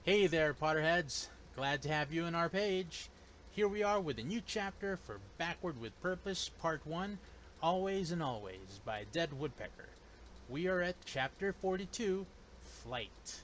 Hey there, Potterheads! Glad to have you on our page. Here we are with a new chapter for Backward with Purpose, Part 1, Always and Always, by Dead Woodpecker. We are at Chapter 42, Flight.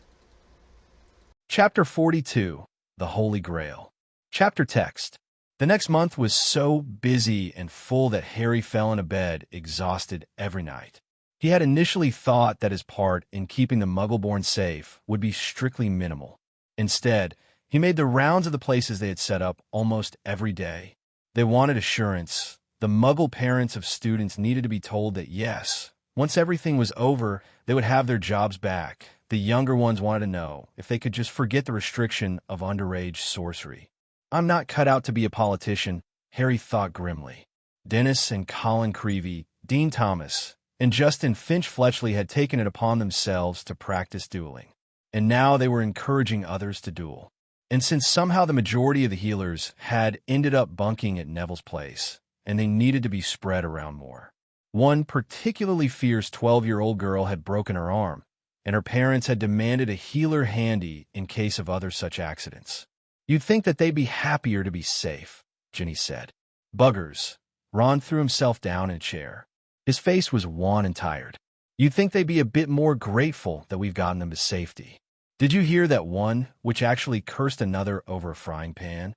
Chapter 42, The Holy Grail. Chapter text. The next month was so busy and full that Harry fell into bed, exhausted every night. He had initially thought that his part in keeping the Muggleborn safe would be strictly minimal. Instead, he made the rounds of the places they had set up almost every day. They wanted assurance. The Muggle parents of students needed to be told that yes, once everything was over, they would have their jobs back. The younger ones wanted to know if they could just forget the restriction of underage sorcery. I'm not cut out to be a politician, Harry thought grimly. Dennis and Colin Creevey, Dean Thomas, and Justin Finch-Fletchley had taken it upon themselves to practice dueling. And now they were encouraging others to duel. And since somehow the majority of the healers had ended up bunking at Neville's place, and they needed to be spread around more. One particularly fierce 12-year-old girl had broken her arm, and her parents had demanded a healer handy in case of other such accidents. You'd think that they'd be happier to be safe, Ginny said. Buggers. Ron threw himself down in a chair. His face was wan and tired. You'd think they'd be a bit more grateful that we've gotten them to safety. Did you hear that one which actually cursed another over a frying pan?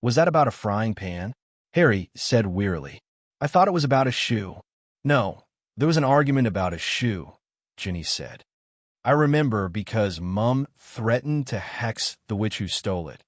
Was that about a frying pan? Harry said wearily. I thought it was about a shoe. No, there was an argument about a shoe, Ginny said. I remember because Mum threatened to hex the witch who stole it,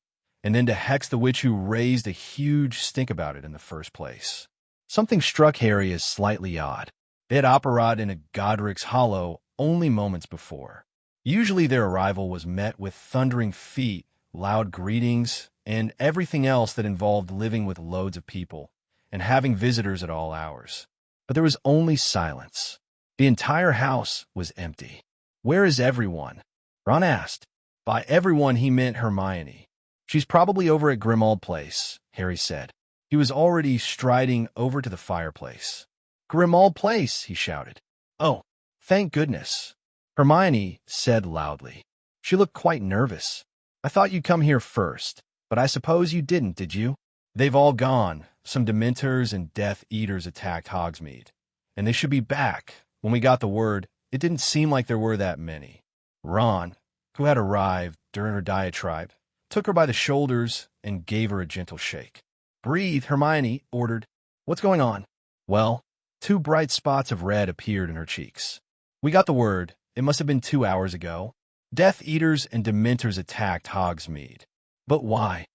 and then to hex the witch who raised a huge stink about it in the first place. Something struck Harry as slightly odd. They had operated in a Godric's Hollow only moments before. Usually their arrival was met with thundering feet, loud greetings, and everything else that involved living with loads of people and having visitors at all hours. But there was only silence. The entire house was empty. Where is everyone? Ron asked. By everyone, he meant Hermione. She's probably over at Grimmauld Place, Harry said. He was already striding over to the fireplace. Grimmauld Place, he shouted. Oh, thank goodness. Hermione said loudly. She looked quite nervous. I thought you'd come here first, but I suppose you didn't, did you? They've all gone. Some Dementors and Death Eaters attacked Hogsmeade, and they should be back. When we got the word, it didn't seem like there were that many. Ron, who had arrived during her diatribe, took her by the shoulders and gave her a gentle shake. Breathe, Hermione ordered. What's going on? Well, two bright spots of red appeared in her cheeks. We got the word. It must have been 2 hours ago. Death Eaters and Dementors attacked Hogsmeade. But why?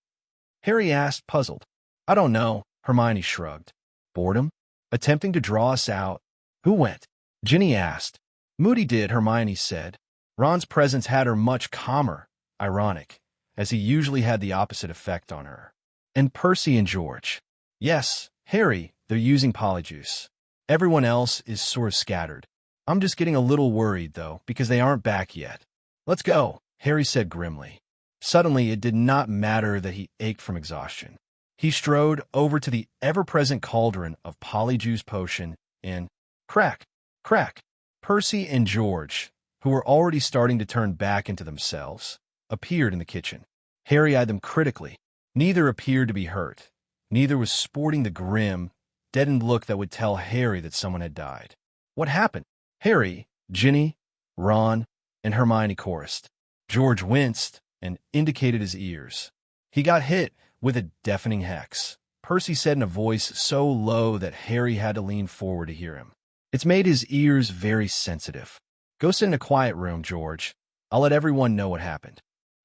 Harry asked, puzzled. I don't know, Hermione shrugged. Boredom? Attempting to draw us out? Who went? Ginny asked. Moody did, Hermione said. Ron's presence had her much calmer, ironic, as he usually had the opposite effect on her. And Percy and George. Yes, Harry, they're using Polyjuice. Everyone else is sort of scattered. I'm just getting a little worried, though, because they aren't back yet. Let's go, Harry said grimly. Suddenly, it did not matter that he ached from exhaustion. He strode over to the ever-present cauldron of Polyjuice potion and crack, crack. Percy and George, who were already starting to turn back into themselves, appeared in the kitchen. Harry eyed them critically. Neither appeared to be hurt. Neither was sporting the grim, deadened look that would tell Harry that someone had died. What happened? Harry, Ginny, Ron, and Hermione chorused. George winced and indicated his ears. He got hit with a deafening hex. Percy said in a voice so low that Harry had to lean forward to hear him. It's made his ears very sensitive. Go sit in a quiet room, George. I'll let everyone know what happened.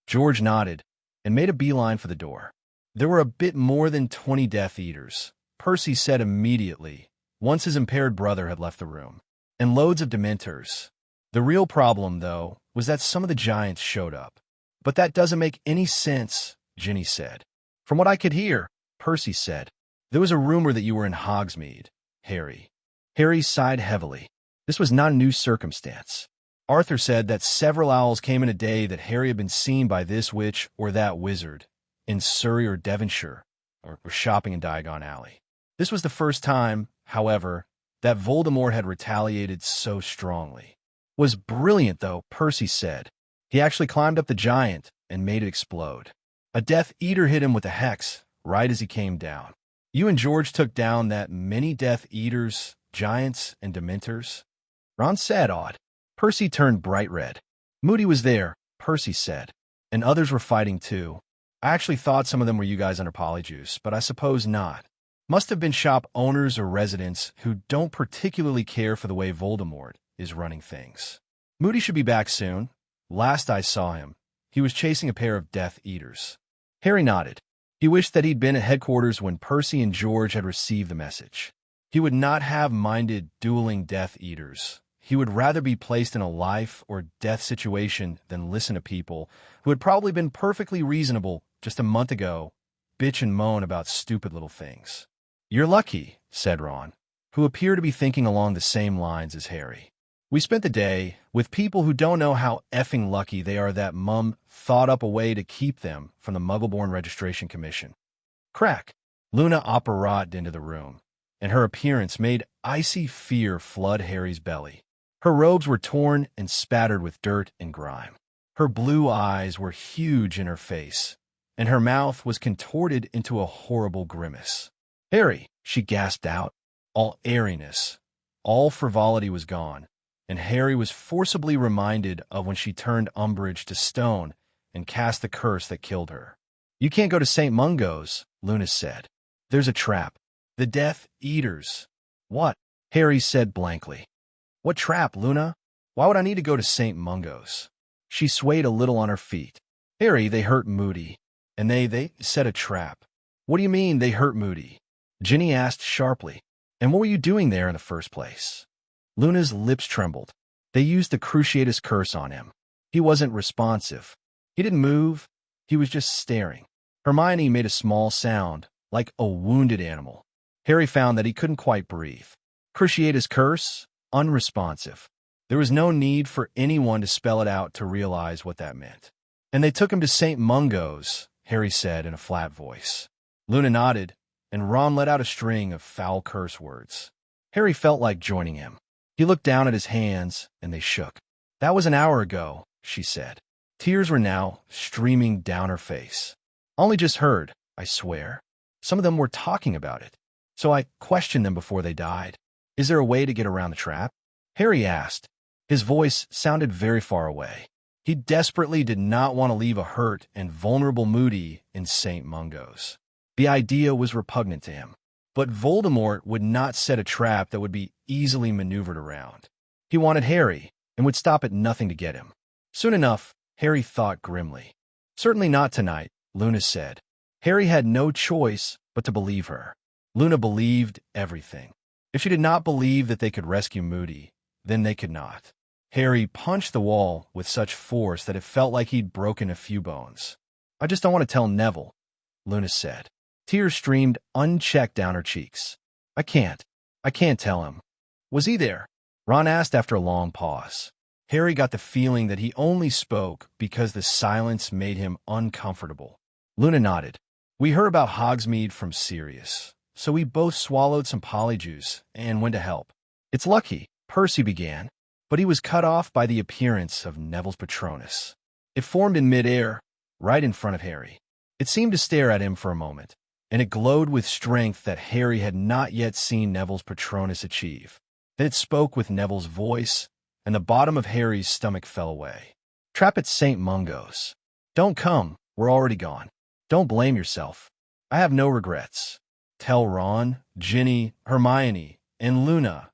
George nodded and made a beeline for the door. There were a bit more than 20 Death Eaters, Percy said immediately, once his impaired brother had left the room. And loads of Dementors. The real problem, though, was that some of the giants showed up. But that doesn't make any sense, Ginny said. From what I could hear, Percy said, there was a rumor that you were in Hogsmeade, Harry. Harry sighed heavily. This was not a new circumstance. Arthur said that several owls came in a day that Harry had been seen by this witch or that wizard, in Surrey or Devonshire, or shopping in Diagon Alley. This was the first time, however, that Voldemort had retaliated so strongly. Was brilliant, though, Percy said. He actually climbed up the giant and made it explode. A Death Eater hit him with a hex right as he came down. You and George took down that many Death Eaters, giants, and Dementors? Ron said, odd. Percy turned bright red. Moody was there, Percy said, and others were fighting too. I actually thought some of them were you guys under Polyjuice, but I suppose not. Must have been shop owners or residents who don't particularly care for the way Voldemort is running things. Moody should be back soon. Last I saw him, he was chasing a pair of Death Eaters. Harry nodded. He wished that he'd been at headquarters when Percy and George had received the message. He would not have minded dueling Death Eaters. He would rather be placed in a life or death situation than listen to people who had probably been perfectly reasonable just a month ago, bitch and moan about stupid little things. You're lucky, said Ron, who appeared to be thinking along the same lines as Harry. We spent the day with people who don't know how effing lucky they are that Mum thought up a way to keep them from the Muggleborn Registration Commission. Crack! Luna operated into the room, and her appearance made icy fear flood Harry's belly. Her robes were torn and spattered with dirt and grime. Her blue eyes were huge in her face, and her mouth was contorted into a horrible grimace. Harry, she gasped out. All airiness, all frivolity was gone, and Harry was forcibly reminded of when she turned Umbridge to stone and cast the curse that killed her. You can't go to St. Mungo's, Luna said. There's a trap. The Death Eaters. What? Harry said blankly. What trap, Luna? Why would I need to go to St. Mungo's? She swayed a little on her feet. Harry, they hurt Moody. And they set a trap. What do you mean they hurt Moody? Ginny asked sharply. And what were you doing there in the first place? Luna's lips trembled. They used the Cruciatus curse on him. He wasn't responsive. He didn't move. He was just staring. Hermione made a small sound, like a wounded animal. Harry found that he couldn't quite breathe. Cruciatus curse? Unresponsive. There was no need for anyone to spell it out to realize what that meant. And they took him to St. Mungo's, Harry said in a flat voice. Luna nodded, and Ron let out a string of foul curse words. Harry felt like joining him. He looked down at his hands, and they shook. That was an hour ago, she said. Tears were now streaming down her face. Only just heard, I swear. Some of them were talking about it. So I questioned them before they died. Is there a way to get around the trap? Harry asked. His voice sounded very far away. He desperately did not want to leave a hurt and vulnerable Moody in St. Mungo's. The idea was repugnant to him. But Voldemort would not set a trap that would be easily maneuvered around. He wanted Harry, and would stop at nothing to get him. Soon enough, Harry thought grimly. Certainly not tonight, Luna said. Harry had no choice but to believe her. Luna believed everything. If she did not believe that they could rescue Moody, then they could not. Harry punched the wall with such force that it felt like he'd broken a few bones. I just don't want to tell Neville, Luna said. Tears streamed unchecked down her cheeks. I can't tell him. Was he there? Ron asked after a long pause. Harry got the feeling that he only spoke because the silence made him uncomfortable. Luna nodded. We heard about Hogsmeade from Sirius, so we both swallowed some polyjuice and went to help. It's lucky, Percy began, but he was cut off by the appearance of Neville's Patronus. It formed in midair, right in front of Harry. It seemed to stare at him for a moment, and it glowed with strength that Harry had not yet seen Neville's Patronus achieve. Then it spoke with Neville's voice, and the bottom of Harry's stomach fell away. Trap at St. Mungo's. Don't come, we're already gone. Don't blame yourself. I have no regrets. Tell Ron, Ginny, Hermione, and Luna,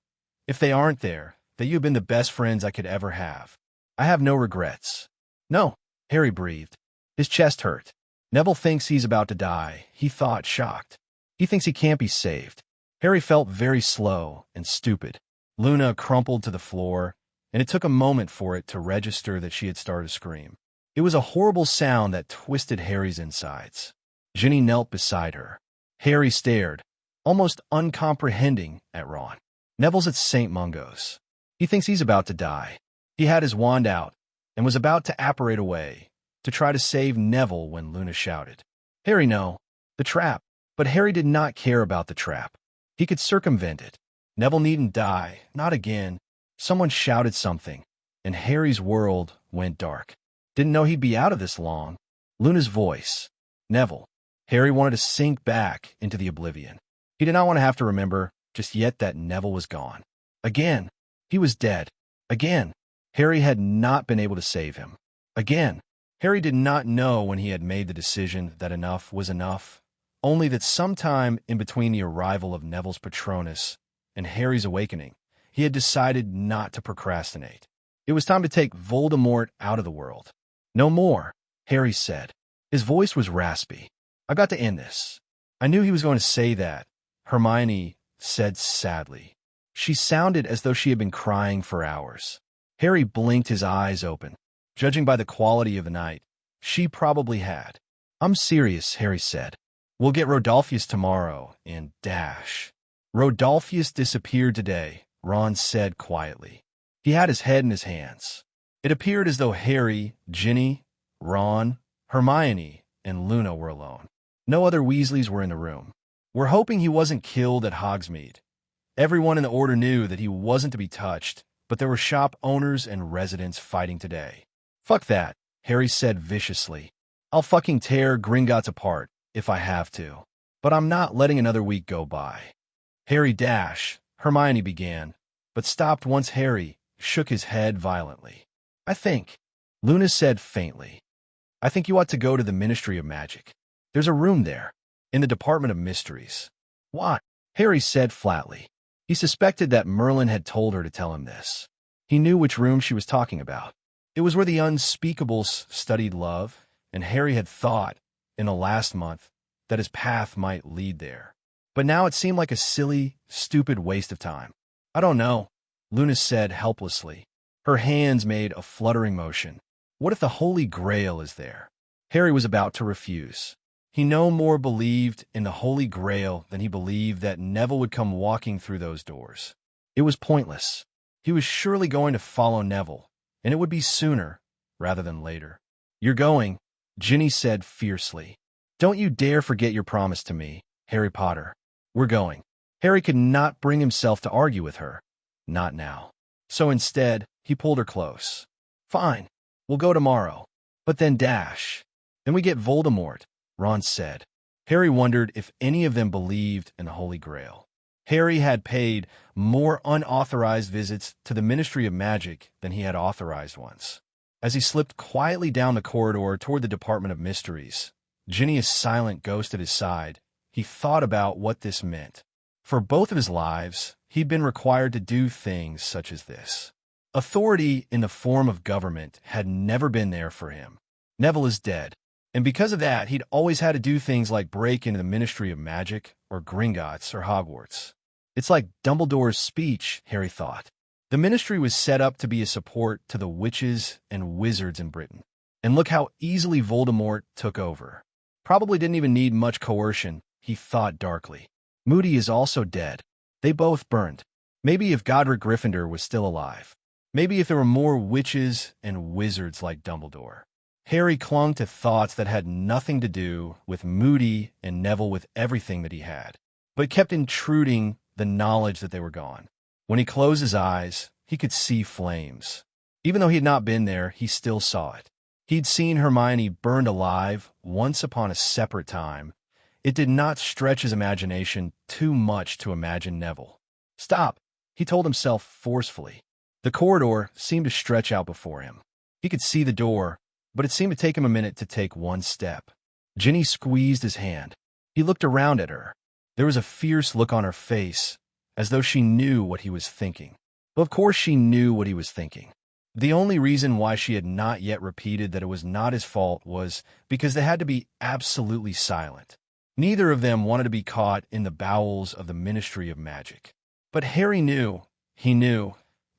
if they aren't there, that you've been the best friends I could ever have. I have no regrets. No, Harry breathed. His chest hurt. Neville thinks he's about to die, he thought, shocked. He thinks he can't be saved. Harry felt very slow and stupid. Luna crumpled to the floor, and it took a moment for it to register that she had started to scream. It was a horrible sound that twisted Harry's insides. Ginny knelt beside her. Harry stared, almost uncomprehending, at Ron. Neville's at St. Mungo's. He thinks he's about to die. He had his wand out and was about to apparate away to try to save Neville when Luna shouted. Harry, no. The trap. But Harry did not care about the trap. He could circumvent it. Neville needn't die. Not again. Someone shouted something, and Harry's world went dark. Didn't know he'd be out of this long. Luna's voice. Neville. Harry wanted to sink back into the oblivion. He did not want to have to remember just yet that Neville was gone. Again, he was dead. Again, Harry had not been able to save him. Again, Harry did not know when he had made the decision that enough was enough, only that sometime in between the arrival of Neville's Patronus and Harry's awakening, he had decided not to procrastinate. It was time to take Voldemort out of the world. No more, Harry said. His voice was raspy. I've got to end this. I knew he was going to say that, Hermione said sadly. She sounded as though she had been crying for hours. Harry blinked his eyes open. Judging by the quality of the night, she probably had. I'm serious, Harry said. We'll get Rodolphus tomorrow, and dash. Rodolphus disappeared today, Ron said quietly. He had his head in his hands. It appeared as though Harry, Ginny, Ron, Hermione, and Luna were alone. No other Weasleys were in the room. We're hoping he wasn't killed at Hogsmeade. Everyone in the Order knew that he wasn't to be touched, but there were shop owners and residents fighting today. Fuck that, Harry said viciously. I'll fucking tear Gringotts apart if I have to. But I'm not letting another week go by. Harry dash, Hermione began, but stopped once Harry shook his head violently. I think, Luna said faintly. I think you ought to go to the Ministry of Magic. There's a room there, in the Department of Mysteries. Why? Harry said flatly. He suspected that Merlin had told her to tell him this. He knew which room she was talking about. It was where the Unspeakables studied love, and Harry had thought, in the last month, that his path might lead there. But now it seemed like a silly, stupid waste of time. I don't know, Luna said helplessly. Her hands made a fluttering motion. What if the Holy Grail is there? Harry was about to refuse. He no more believed in the Holy Grail than he believed that Neville would come walking through those doors. It was pointless. He was surely going to follow Neville, and it would be sooner rather than later. You're going, Ginny said fiercely. Don't you dare forget your promise to me, Harry Potter. We're going. Harry could not bring himself to argue with her. Not now. So instead, he pulled her close. Fine. We'll go tomorrow. But then dash. Then we get Voldemort, Ron said. Harry wondered if any of them believed in the Holy Grail. Harry had paid more unauthorized visits to the Ministry of Magic than he had authorized ones. As he slipped quietly down the corridor toward the Department of Mysteries, Ginny, a silent ghost at his side, he thought about what this meant. For both of his lives, he'd been required to do things such as this. Authority in the form of government had never been there for him. Neville is dead, and because of that, he'd always had to do things like break into the Ministry of Magic, or Gringotts, or Hogwarts. It's like Dumbledore's speech, Harry thought. The ministry was set up to be a support to the witches and wizards in Britain. And look how easily Voldemort took over. Probably didn't even need much coercion, he thought darkly. Moody is also dead. They both burned. Maybe if Godric Gryffindor was still alive. Maybe if there were more witches and wizards like Dumbledore. Harry clung to thoughts that had nothing to do with Moody and Neville with everything that he had, but kept intruding the knowledge that they were gone. When he closed his eyes, he could see flames. Even though he had not been there, he still saw it. He'd seen Hermione burned alive once upon a separate time. It did not stretch his imagination too much to imagine Neville. Stop, he told himself forcefully. The corridor seemed to stretch out before him. He could see the door, but it seemed to take him a minute to take one step. Ginny squeezed his hand. He looked around at her. There was a fierce look on her face, as though she knew what he was thinking. Well, of course she knew what he was thinking. The only reason why she had not yet repeated that it was not his fault was because they had to be absolutely silent. Neither of them wanted to be caught in the bowels of the Ministry of Magic. But Harry knew,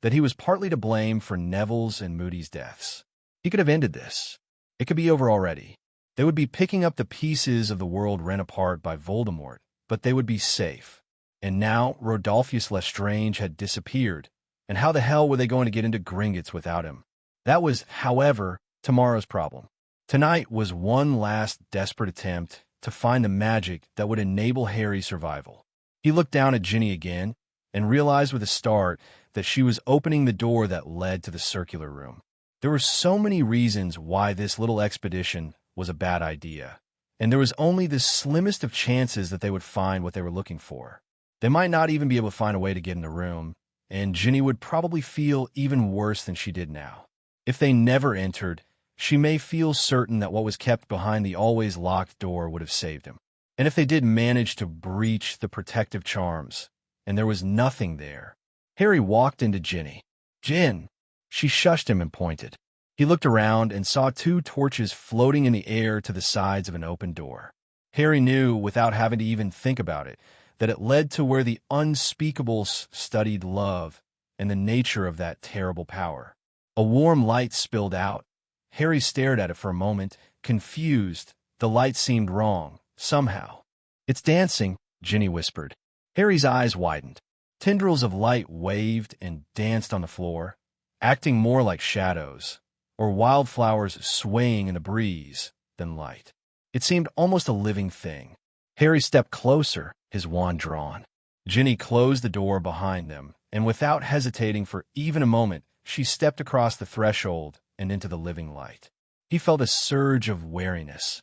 that he was partly to blame for Neville's and Moody's deaths. He could have ended this. It could be over already. They would be picking up the pieces of the world rent apart by Voldemort, but they would be safe. And now Rodolphus Lestrange had disappeared, and how the hell were they going to get into Gringotts without him? That was, however, tomorrow's problem. Tonight was one last desperate attempt to find the magic that would enable Harry's survival. He looked down at Ginny again and realized with a start that she was opening the door that led to the circular room. There were so many reasons why this little expedition was a bad idea, and there was only the slimmest of chances that they would find what they were looking for. They might not even be able to find a way to get in the room, and Ginny would probably feel even worse than she did now. If they never entered, she may feel certain that what was kept behind the always locked door would have saved him. And if they did manage to breach the protective charms, and there was nothing there, Harry walked into Ginny. "Gin!" She shushed him and pointed. He looked around and saw 2 torches floating in the air to the sides of an open door. Harry knew, without having to even think about it, that it led to where the unspeakables studied love and the nature of that terrible power. A warm light spilled out. Harry stared at it for a moment, confused. The light seemed wrong, somehow. "It's dancing," Ginny whispered. Harry's eyes widened. Tendrils of light waved and danced on the floor, acting more like shadows, or wildflowers swaying in the breeze, than light. It seemed almost a living thing. Harry stepped closer, his wand drawn. Ginny closed the door behind them, and without hesitating for even a moment, she stepped across the threshold and into the living light. He felt a surge of wariness.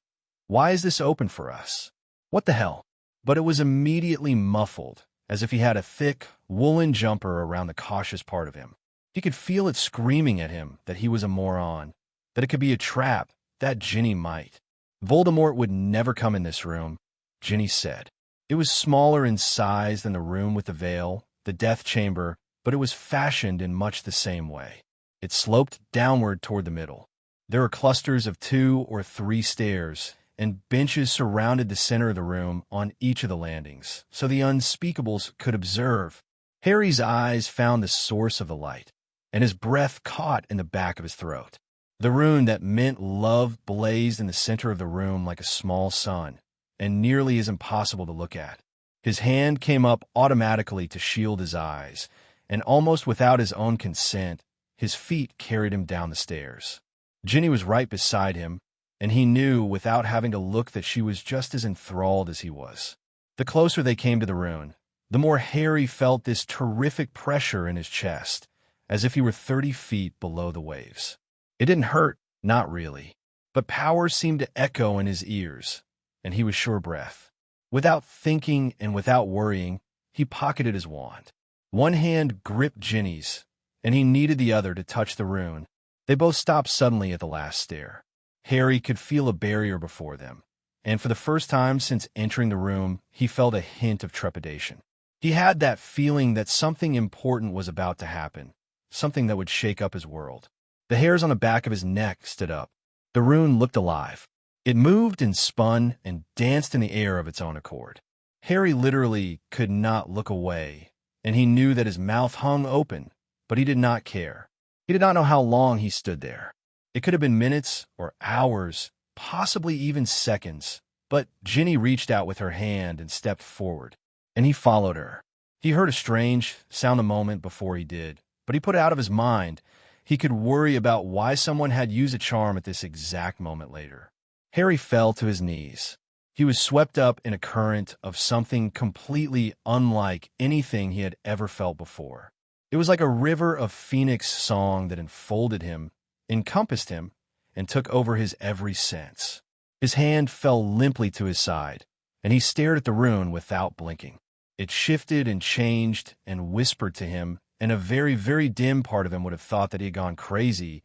Why is this open for us? What the hell? But it was immediately muffled, as if he had a thick, woolen jumper around the cautious part of him. He could feel it screaming at him that he was a moron, that it could be a trap, that Ginny might. "Voldemort would never come in this room," Ginny said. It was smaller in size than the room with the veil, the death chamber, but it was fashioned in much the same way. It sloped downward toward the middle. There were clusters of 2 or 3 stairs, and benches surrounded the center of the room on each of the landings, so the unspeakables could observe. Harry's eyes found the source of the light, and his breath caught in the back of his throat. The rune that meant love blazed in the center of the room like a small sun, and nearly as impossible to look at. His hand came up automatically to shield his eyes, and almost without his own consent, his feet carried him down the stairs. Ginny was right beside him, and he knew without having to look that she was just as enthralled as he was. The closer they came to the rune, the more Harry felt this terrific pressure in his chest, as if he were 30 feet below the waves. It didn't hurt, not really, but power seemed to echo in his ears, and he was sure breath. Without thinking and without worrying, he pocketed his wand. One hand gripped Ginny's, and he needed the other to touch the rune. They both stopped suddenly at the last stair. Harry could feel a barrier before them, and for the first time since entering the room, he felt a hint of trepidation. He had that feeling that something important was about to happen, something that would shake up his world. The hairs on the back of his neck stood up. The rune looked alive. It moved and spun and danced in the air of its own accord. Harry literally could not look away, and he knew that his mouth hung open, but he did not care. He did not know how long he stood there. It could have been minutes or hours, possibly even seconds, but Ginny reached out with her hand and stepped forward, and he followed her. He heard a strange sound a moment before he did, but he put it out of his mind. He could worry about why someone had used a charm at this exact moment later. Harry fell to his knees. He was swept up in a current of something completely unlike anything he had ever felt before. It was like a river of phoenix song that enfolded him, encompassed him, and took over his every sense. His hand fell limply to his side, and he stared at the rune without blinking. It shifted and changed and whispered to him, and a very, very dim part of him would have thought that he had gone crazy,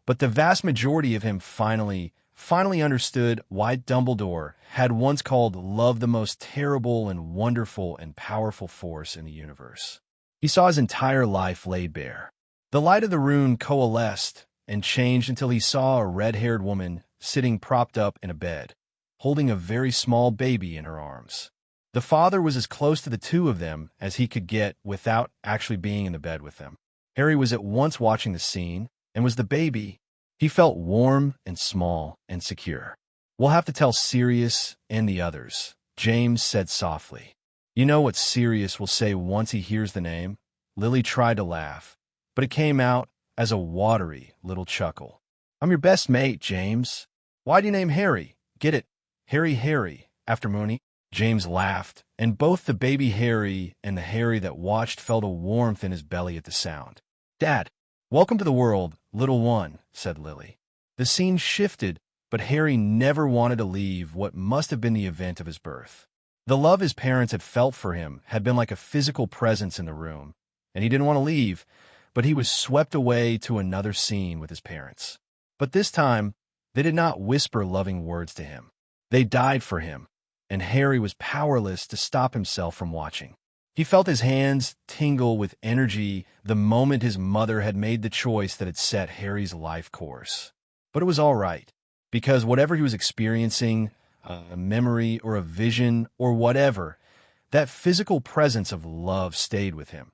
but the vast majority of him finally understood why Dumbledore had once called love the most terrible and wonderful and powerful force in the universe. He saw his entire life laid bare. The light of the rune coalesced and changed until he saw a red-haired woman sitting propped up in a bed, holding a very small baby in her arms. The father was as close to the two of them as he could get without actually being in the bed with them. Harry was at once watching the scene, and was the baby. He felt warm and small and secure. "We'll have to tell Sirius and the others," James said softly. "You know what Sirius will say once he hears the name?" Lily tried to laugh, but it came out as a watery little chuckle. "I'm your best mate, James. Why do you name Harry? Get it? Harry, after Moony?" James laughed, and both the baby Harry and the Harry that watched felt a warmth in his belly at the sound. "Dad, welcome to the world little one," said Lily. The scene shifted, but Harry never wanted to leave what must have been the event of his birth. The love his parents had felt for him had been like a physical presence in the room, and he didn't want to leave, but he was swept away to another scene with his parents. But this time, they did not whisper loving words to him. They died for him, and Harry was powerless to stop himself from watching. He felt his hands tingle with energy the moment his mother had made the choice that had set Harry's life course. But it was all right, because whatever he was experiencing, a memory or a vision or whatever, that physical presence of love stayed with him.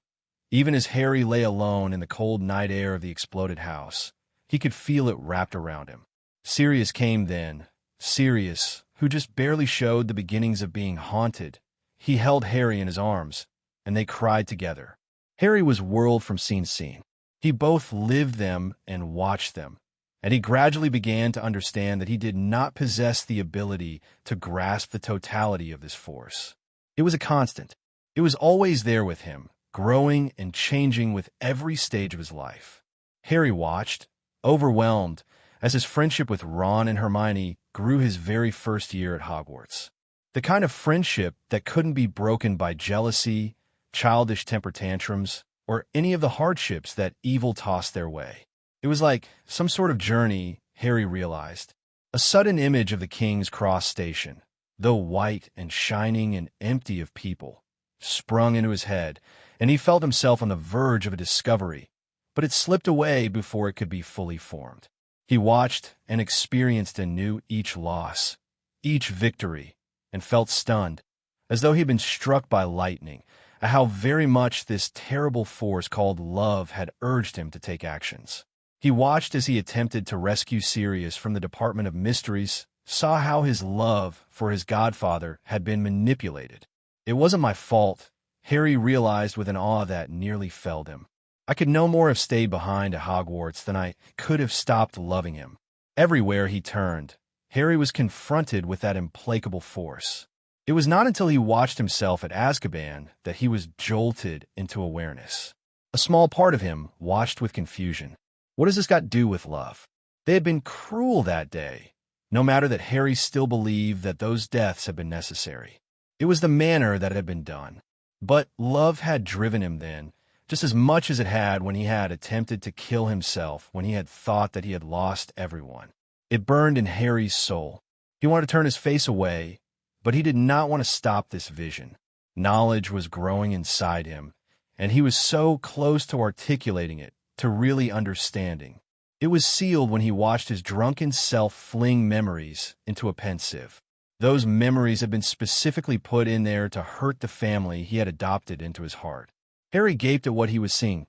Even as Harry lay alone in the cold night air of the exploded house, he could feel it wrapped around him. Sirius came then, Sirius, who just barely showed the beginnings of being haunted. He held Harry in his arms, and they cried together. Harry was whirled from scene to scene. He both lived them and watched them, and he gradually began to understand that he did not possess the ability to grasp the totality of this force. It was a constant. It was always there with him, growing and changing with every stage of his life. Harry watched, overwhelmed, as his friendship with Ron and Hermione grew his very first year at Hogwarts. The kind of friendship that couldn't be broken by jealousy, childish temper tantrums, or any of the hardships that evil tossed their way. It was like some sort of journey, Harry realized. A sudden image of the King's Cross station, though white and shining and empty of people, sprung into his head, and he felt himself on the verge of a discovery, but it slipped away before it could be fully formed. He watched and experienced anew each loss, each victory, and felt stunned, as though he had been struck by lightning, at how very much this terrible force called love had urged him to take actions. He watched as he attempted to rescue Sirius from the Department of Mysteries, saw how his love for his godfather had been manipulated. It wasn't my fault, Harry realized with an awe that nearly felled him. I could no more have stayed behind at Hogwarts than I could have stopped loving him. Everywhere he turned, Harry was confronted with that implacable force. It was not until he watched himself at Azkaban that he was jolted into awareness. A small part of him watched with confusion. What does this got to do with love? They had been cruel that day, no matter that Harry still believed that those deaths had been necessary. It was the manner that had been done. But love had driven him then, just as much as it had when he had attempted to kill himself, when he had thought that he had lost everyone. It burned in Harry's soul. He wanted to turn his face away, but he did not want to stop this vision. Knowledge was growing inside him, and he was so close to articulating it, to really understanding. It was sealed when he watched his drunken self fling memories into a pensieve. Those memories had been specifically put in there to hurt the family he had adopted into his heart. Harry gaped at what he was seeing.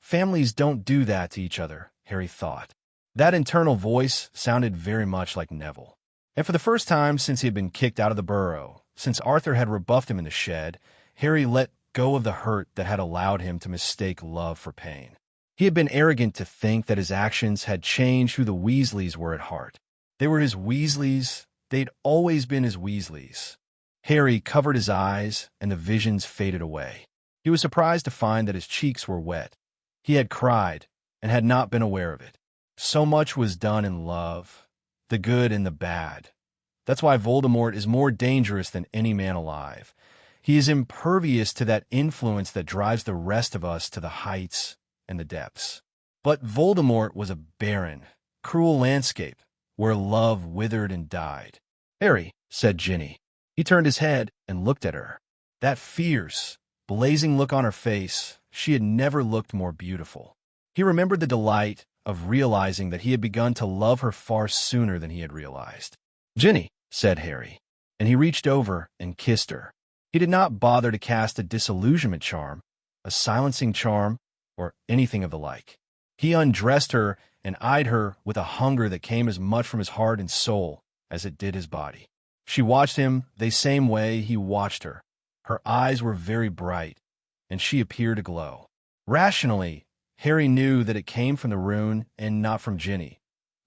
Families don't do that to each other, Harry thought. That internal voice sounded very much like Neville. And for the first time since he had been kicked out of the burrow, since Arthur had rebuffed him in the shed, Harry let go of the hurt that had allowed him to mistake love for pain. He had been arrogant to think that his actions had changed who the Weasleys were at heart. They were his Weasleys. They'd always been his Weasleys. Harry covered his eyes, and the visions faded away. He was surprised to find that his cheeks were wet. He had cried, and had not been aware of it. So much was done in love, the good and the bad. That's why Voldemort is more dangerous than any man alive. He is impervious to that influence that drives the rest of us to the heights and the depths. But Voldemort was a barren, cruel landscape where love withered and died. "Harry," said Ginny. He turned his head and looked at her. That fierce, blazing look on her face, she had never looked more beautiful. He remembered the delight of realizing that he had begun to love her far sooner than he had realized. "Ginny," said Harry, and he reached over and kissed her. He did not bother to cast a disillusionment charm, a silencing charm, or anything of the like. He undressed her and eyed her with a hunger that came as much from his heart and soul as it did his body. She watched him the same way he watched her. Her eyes were very bright, and she appeared to glow. Rationally, Harry knew that it came from the rune and not from Ginny.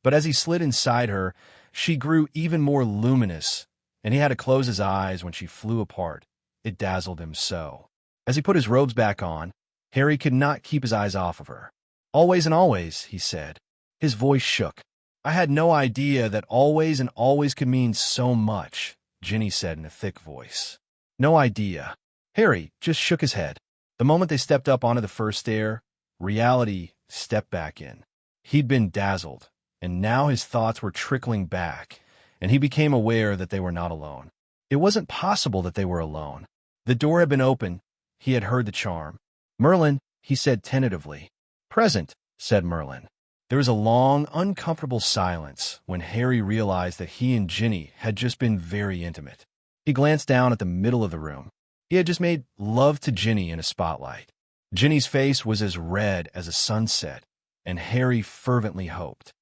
But as he slid inside her, she grew even more luminous, and he had to close his eyes when she flew apart. It dazzled him so. As he put his robes back on, Harry could not keep his eyes off of her. Always and always, he said. His voice shook. I had no idea that always and always could mean so much, Ginny said in a thick voice. No idea. Harry just shook his head. The moment they stepped up onto the first stair, reality stepped back in. He'd been dazzled, and now his thoughts were trickling back, and he became aware that they were not alone. It wasn't possible that they were alone. The door had been open. He had heard the charm. Merlin, he said tentatively. Present, said Merlin. There was a long, uncomfortable silence when Harry realized that he and Ginny had just been very intimate. He glanced down at the middle of the room. He had just made love to Ginny in a spotlight. Ginny's face was as red as a sunset, and Harry fervently hoped.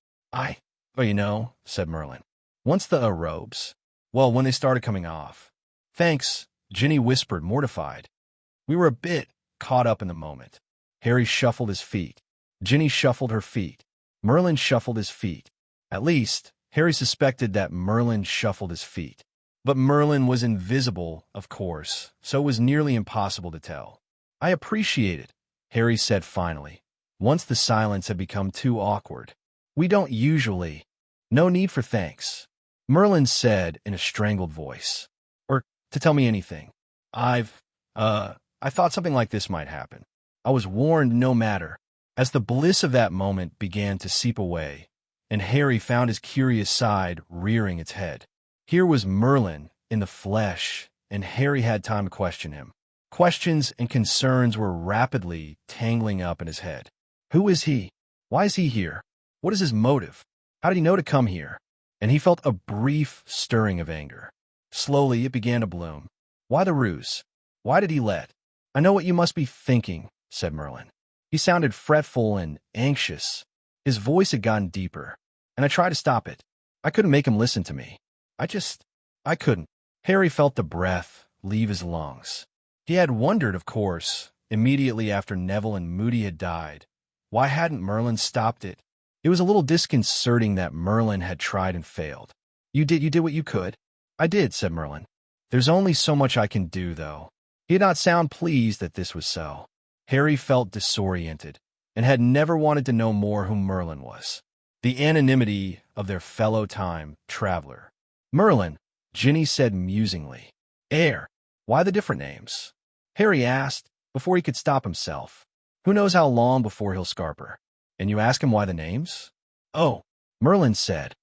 Said Merlin. Once the robes. Well, when they started coming off. Thanks, Ginny whispered, mortified. We were a bit caught up in the moment. Harry shuffled his feet. Ginny shuffled her feet. Merlin shuffled his feet. At least, Harry suspected that Merlin shuffled his feet. But Merlin was invisible, of course, so it was nearly impossible to tell. I appreciate it, Harry said finally, once the silence had become too awkward. We don't usually. No need for thanks, Merlin said in a strangled voice. Or to tell me anything. I thought something like this might happen. I was warned no matter. As the bliss of that moment began to seep away, and Harry found his curious side rearing its head. Here was Merlin in the flesh, and Harry had time to question him. Questions and concerns were rapidly tangling up in his head. Who is he? Why is he here? What is his motive? How did he know to come here? And he felt a brief stirring of anger. Slowly it began to bloom. Why the ruse? Why did he let? I know what you must be thinking, said Merlin. He sounded fretful and anxious. His voice had gotten deeper, and I tried to stop it. I couldn't make him listen to me. I couldn't. Harry felt the breath leave his lungs. He had wondered, of course, immediately after Neville and Moody had died, why hadn't Merlin stopped it? It was a little disconcerting that Merlin had tried and failed. You did what you could. I did, said Merlin. There's only so much I can do, though. He did not sound pleased that this was so. Harry felt disoriented, and had never wanted to know more who Merlin was. The anonymity of their fellow time traveler. Merlin, Ginny said musingly. Why the different names? Harry asked, before he could stop himself. Who knows how long before he'll scarper? And you ask him why the names? Oh, Merlin said.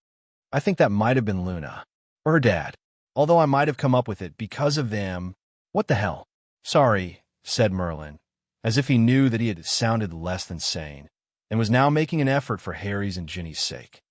I think that might have been Luna, or her dad, although I might have come up with it because of them. What the hell? Sorry, said Merlin, as if he knew that he had sounded less than sane, and was now making an effort for Harry's and Ginny's sake.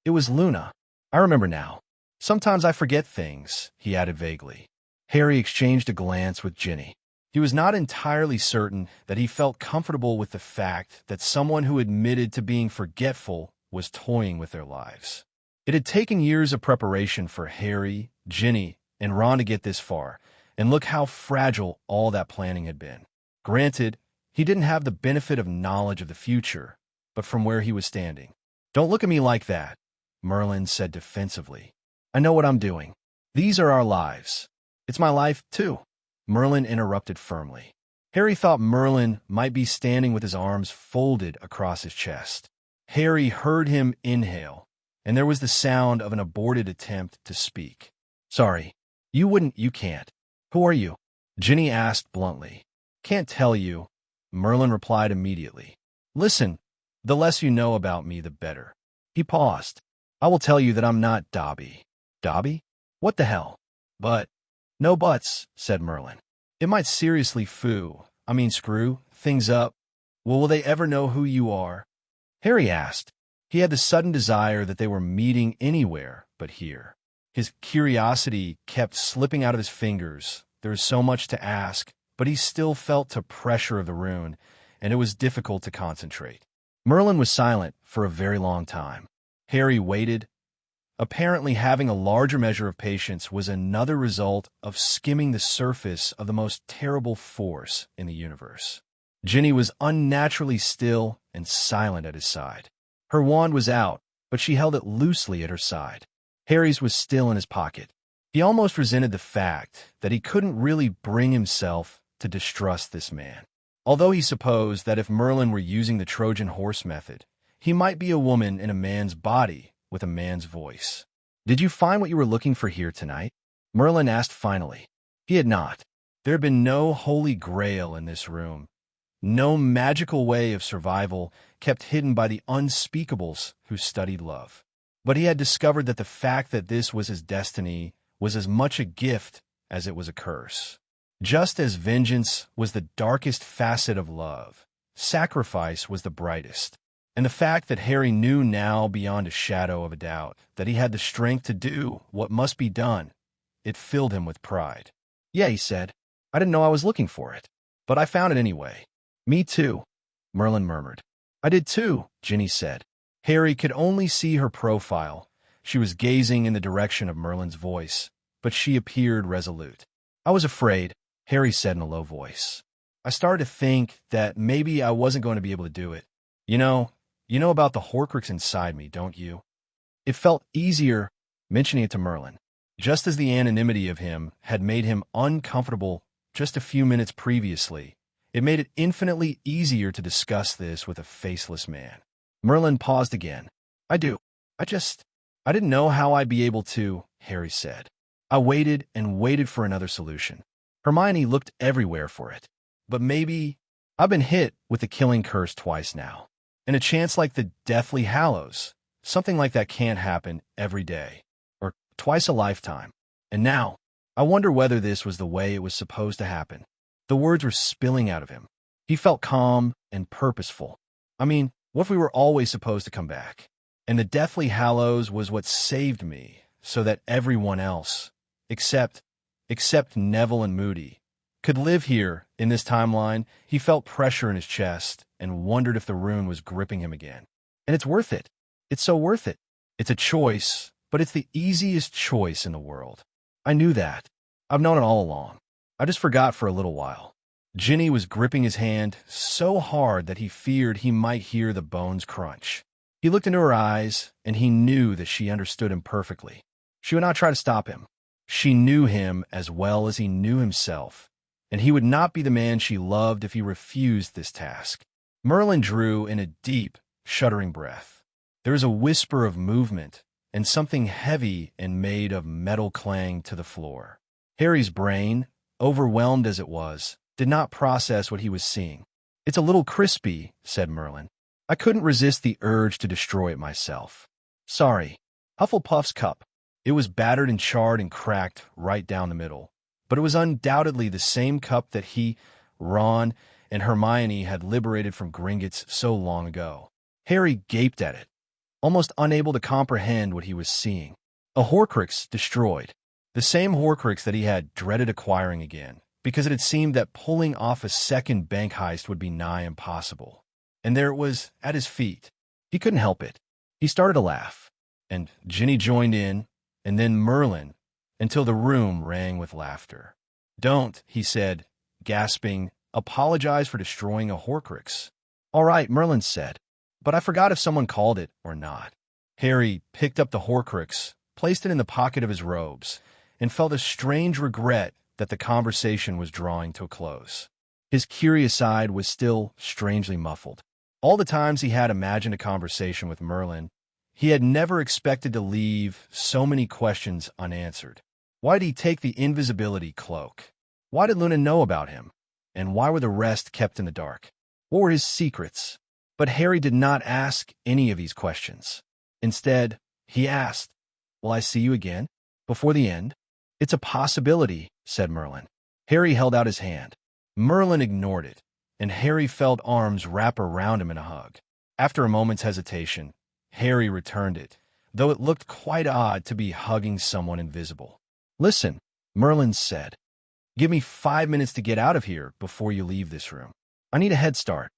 It was Luna. I remember now. Sometimes I forget things, he added vaguely. Harry exchanged a glance with Ginny. He was not entirely certain that he felt comfortable with the fact that someone who admitted to being forgetful was toying with their lives. It had taken years of preparation for Harry, Ginny, and Ron to get this far, and look how fragile all that planning had been. Granted, he didn't have the benefit of knowledge of the future, but from where he was standing. Don't look at me like that, Merlin said defensively. I know what I'm doing. These are our lives. It's my life, too, Merlin interrupted firmly. Harry thought Merlin might be standing with his arms folded across his chest. Harry heard him inhale, and there was the sound of an aborted attempt to speak. Sorry, you can't. Who are you? Ginny asked bluntly. Can't tell you, Merlin replied immediately. Listen, the less you know about me, the better. He paused. I will tell you that I'm not Dobby. Dobby? What the hell? But, no buts, said Merlin. It might seriously screw things up. Well, will they ever know who you are? Harry asked. He had the sudden desire that they were meeting anywhere but here. His curiosity kept slipping out of his fingers. There was so much to ask, but he still felt the pressure of the rune, and it was difficult to concentrate. Merlin was silent for a very long time. Harry waited. Apparently having a larger measure of patience was another result of skimming the surface of the most terrible force in the universe. Ginny was unnaturally still and silent at his side. Her wand was out, but she held it loosely at her side. Harry's was still in his pocket. He almost resented the fact that he couldn't really bring himself to distrust this man. Although he supposed that if Merlin were using the Trojan horse method, he might be a woman in a man's body with a man's voice. "Did you find what you were looking for here tonight?" Merlin asked finally. He had not. There had been no holy grail in this room. No magical way of survival kept hidden by the unspeakables who studied love. But he had discovered that the fact that this was his destiny was as much a gift as it was a curse. Just as vengeance was the darkest facet of love, sacrifice was the brightest. And the fact that Harry knew now beyond a shadow of a doubt that he had the strength to do what must be done, it filled him with pride. "Yeah," he said. "I didn't know I was looking for it, but I found it anyway." "Me too," Merlin murmured. "I did too," Ginny said. Harry could only see her profile. She was gazing in the direction of Merlin's voice, but she appeared resolute. "I was afraid," Harry said in a low voice. "I started to think that maybe I wasn't going to be able to do it. You know about the Horcrux inside me, don't you?" It felt easier mentioning it to Merlin, just as the anonymity of him had made him uncomfortable just a few minutes previously. It made it infinitely easier to discuss this with a faceless man. Merlin paused again. "I do. I didn't know how I'd be able to," Harry said. "I waited and waited for another solution. Hermione looked everywhere for it. But maybe I've been hit with the killing curse twice now. And a chance like the Deathly Hallows, something like that can't happen every day, or twice a lifetime. And now, I wonder whether this was the way it was supposed to happen." The words were spilling out of him. He felt calm and purposeful. "I mean, what if we were always supposed to come back? And the Deathly Hallows was what saved me, so that everyone else, except Neville and Moody, could live here in this timeline." He felt pressure in his chest and wondered if the rune was gripping him again. "And it's worth it. It's so worth it. It's a choice, but it's the easiest choice in the world. I knew that. I've known it all along. I just forgot for a little while." Ginny was gripping his hand so hard that he feared he might hear the bones crunch. He looked into her eyes, and he knew that she understood him perfectly. She would not try to stop him. She knew him as well as he knew himself, and he would not be the man she loved if he refused this task. Merlin drew in a deep, shuddering breath. There was a whisper of movement, and something heavy and made of metal clanged to the floor. Harry's brain, overwhelmed as it was, did not process what he was seeing. "It's a little crispy," said Merlin. "I couldn't resist the urge to destroy it myself. Sorry." Hufflepuff's cup. It was battered and charred and cracked right down the middle, but it was undoubtedly the same cup that he, Ron, and Hermione had liberated from Gringotts so long ago. Harry gaped at it, almost unable to comprehend what he was seeing. A Horcrux destroyed. The same Horcrux that he had dreaded acquiring again, because it had seemed that pulling off a second bank heist would be nigh impossible. And there it was at his feet. He couldn't help it. He started to laugh, and Ginny joined in, and then Merlin, until the room rang with laughter. "Don't," he said, gasping, "apologize for destroying a Horcrux." "All right," Merlin said, "but I forgot if someone called it or not." Harry picked up the Horcrux, placed it in the pocket of his robes, and felt a strange regret that the conversation was drawing to a close. His curious side was still strangely muffled. All the times he had imagined a conversation with Merlin, he had never expected to leave so many questions unanswered. Why did he take the invisibility cloak? Why did Luna know about him? And why were the rest kept in the dark? What were his secrets? But Harry did not ask any of these questions. Instead, he asked, "Will I see you again? Before the end?" "It's a possibility," said Merlin. Harry held out his hand. Merlin ignored it, and Harry felt arms wrap around him in a hug. After a moment's hesitation, Harry returned it, though it looked quite odd to be hugging someone invisible. "Listen," Merlin said. "Give me 5 minutes to get out of here before you leave this room. I need a head start."